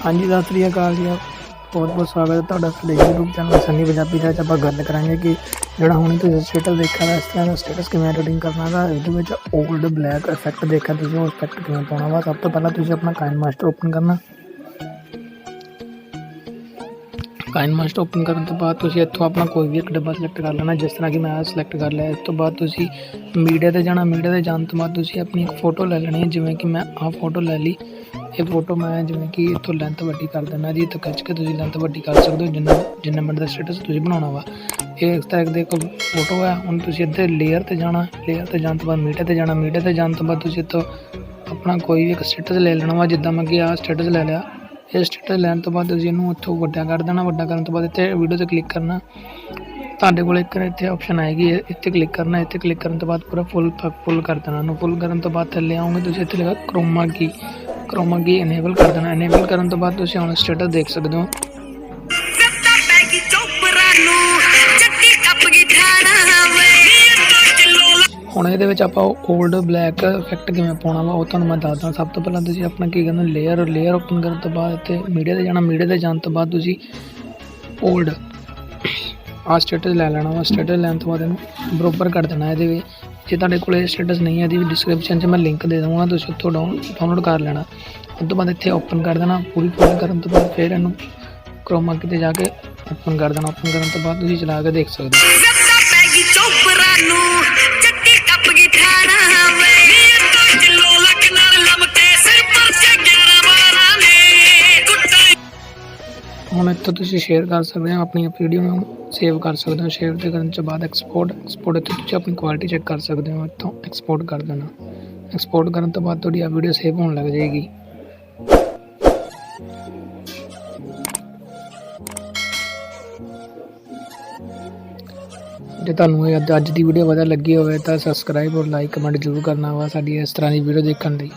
हाँ जी, सत श्री अकाल जी। बहुत बहुत स्वागत है ਤੁਹਾਡਾ ਸਾਡੇ यूट्यूब चैनल सन्नी पंजाबी ਦਾ। ਆਪਾਂ ਗੱਲ ਕਰਾਂਗੇ ਕਿ ਜਿਹੜਾ ਹੁਣੇ ਤੁਸੀਂ ਸਟੇਟਸ ਦੇਖਿਆ ਵਾ, ਇਸ ਤਰ੍ਹਾਂ ਦਾ ਸਟੇਟਸ ਕਿਵੇਂ ਐਡੀਟਿੰਗ ਕਰਨਾ ਵਾ। ਇਹਦੇ ਵਿੱਚ ਓਲਡ ਬਲੈਕ ਇਫੈਕਟ ਦੇਖਿਆ ਤੁਸੀਂ, ਉਹ ਇਫੈਕਟ ਕਿਵੇਂ ਪਾਉਣਾ ਵਾ। ਸਭ ਤੋਂ ਪਹਿਲਾਂ ਤੁਸੀਂ ਆਪਣਾ ਕਾਈਨ ਮਾਸਟਰ ਓਪਨ ਕਰਨਾ। ਕਾਈਨ ਮਾਸਟਰ ਓਪਨ ਕਰਨ ਤੋਂ ਬਾਅਦ ਤੁਸੀਂ ਇੱਥੋਂ ਆਪਣਾ ਕੋਈ ਵੀ ਇੱਕ ਡੱਬਾ ਸਿਲੈਕਟ ਕਰ ਲੈਣਾ, ਜਿਸ ਤਰ੍ਹਾਂ ਕਿ ਮੈਂ ਸਿਲੈਕਟ ਕਰ ਲਿਆ। ਇਸ ਤੋਂ ਬਾਅਦ ਤੁਸੀਂ ਮੀਡੀਆ 'ਤੇ ਜਾਣਾ। ਮੀਡੀਆ 'ਤੇ ਜਾਣ ਤੋਂ ਬਾਅਦ ਤੁਸੀਂ ਆਪਣੀ ਇੱਕ फ़ोटो ਲੈ ਲੈਣੀ ਹੈ। ਜਿਵੇਂ ਕਿ ਮੈਂ ਆਹ फ़ोटो ਲੈ ਲਈ। ਇਹ फ़ोटो मैं जिवें कि इत्थों लेंथ वड्डी कर देना जी। इत्थों खिच के तुसीं लेंथ वड्डी कर सकते हो जिन्ने मिनट का स्टेटस तुसीं बनाउणा वा। ये इस तरह दे कोल फ़ोटो है। हुण तुसीं इत्थे लेयर ते जाना। लेयर ते जाण तो बाद मीडिया ते जाना। मीडिया ते जाण तो बाद तुसीं इत्थों अपना कोई भी एक स्टेटस ले लेना वा। जिद्दां मैं कि आह स्टेटस ले लिया। ये स्टेटस लैण तो बाद तुसीं इहनूं इत्थों वड्डा कर देना। वड्डा करन तो बाद इत्थे वीडियो ते क्लिक करना। तुहाडे कोल एक इत्थे ऑप्शन आएगी, इत्थे क्लिक करना। इत्थे क्लिक करन तो बाद पूरा फुल कर देना। इहनूं फुल करन तो बाद थल्ले आओगे तुसीं इत्थे लिखा क्रोमा की इनेबल कर देना। इनेबल करन तो बाद तुसीं हुण स्टेटस देख सकदे हो। ਹੁਣ ਇਹਦੇ ਵਿੱਚ ਆਪਾਂ ਓਲਡ ਬਲੈਕ ਇਫੈਕਟ ਕਿਵੇਂ ਪਾਉਣਾ ਵਾ ਉਹ ਤੁਹਾਨੂੰ ਮੈਂ ਦੱਸਦਾ। ਸਭ ਤੋਂ ਪਹਿਲਾਂ ਤੁਸੀਂ ਆਪਣਾ ਕੀ ਕਰਨਾ, ਲੇਅਰ ਓਪਨ ਕਰਨ ਤੋਂ ਬਾਅਦ ਇੱਥੇ ਮੀਡੀਆ 'ਤੇ ਜਾਣਾ। ਮੀਡੀਆ 'ਤੇ ਜਾਣ ਤੋਂ ਬਾਅਦ ਤੁਸੀਂ ਓਲਡ ਆਹ ਸਟੇਟਸ ਲੈ ਲੈਣਾ ਵਾ। ਸਟੇਟਸ ਲੈਣ ਤੋਂ ਬਾਅਦ ਇਹਨੂੰ ਬਰਾਬਰ ਕਰ ਦੇਣਾ। ਇਹਦੇ ਵਿੱਚ ਜੇ ਤੁਹਾਡੇ ਕੋਲ ਇਹ ਸਟੇਟਸ ਨਹੀਂ ਹੈ, ਇਹਦੀ ਵੀ ਡਿਸਕ੍ਰਿਪਸ਼ਨ 'ਚ ਮੈਂ ਲਿੰਕ ਦੇ ਦੇਵਾਂਗਾ, ਤੁਸੀਂ ਉੱਥੋਂ ਡਾਊਨਲੋਡ ਕਰ ਲੈਣਾ। ਉਸ ਤੋਂ ਬਾਅਦ ਇੱਥੇ ਓਪਨ ਕਰ ਦੇਣਾ। ਪੂਰੀ ਫੁੱਲ ਕਰਨ ਤੋਂ ਬਾਅਦ ਫਿਰ ਇਹਨੂੰ ਕ੍ਰੋਮਾ ਕੀ 'ਤੇ ਜਾ ਕੇ ਓਪਨ ਕਰ ਦੇਣਾ। ਓਪਨ ਕਰਨ ਤੋਂ ਬਾਅਦ ਤੁਸੀਂ ਚਲਾ ਕੇ ਦੇਖ ਸਕਦੇ ਹੋ। ਹੁਣ ਇੱਥੋਂ ਤੁਸੀਂ ਸ਼ੇਅਰ ਕਰ ਸਕਦੇ ਹੋ, ਆਪਣੀ ਵੀਡੀਓ ਨੂੰ ਸੇਵ ਕਰ ਸਕਦੇ ਹੋ। ਸ਼ੇਅਰ ਤੇ ਕਰਨ ਤੋਂ ਬਾਅਦ ਐਕਸਪੋਰਟ ਇੱਥੋਂ ਤੁਸੀਂ ਆਪਣੀ ਕੁਆਲਿਟੀ ਚੈੱਕ ਕਰ ਸਕਦੇ ਹੋ। ਇੱਥੋਂ ਐਕਸਪੋਰਟ ਕਰ ਦੇਣਾ। ਐਕਸਪੋਰਟ ਕਰਨ ਤੋਂ ਬਾਅਦ ਤੁਹਾਡੀ ਆ ਵੀਡੀਓ ਸੇਵ ਹੋਣ ਲੱਗ ਜਾਏਗੀ। ਜੇ ਤੁਹਾਨੂੰ ਇਹ ਅੱਜ ਦੀ ਵੀਡੀਓ ਵਧੀਆ ਲੱਗੀ ਹੋਵੇ ਤਾਂ ਸਬਸਕ੍ਰਾਈਬ ਔਰ ਲਾਈਕ ਕਮੈਂਟ ਜ਼ਰੂਰ ਕਰਨਾ ਵਾ ਸਾਡੀ ਇਸ ਤਰ੍ਹਾਂ ਦੀ ਵੀਡੀਓ ਦੇਖਣ ਲਈ।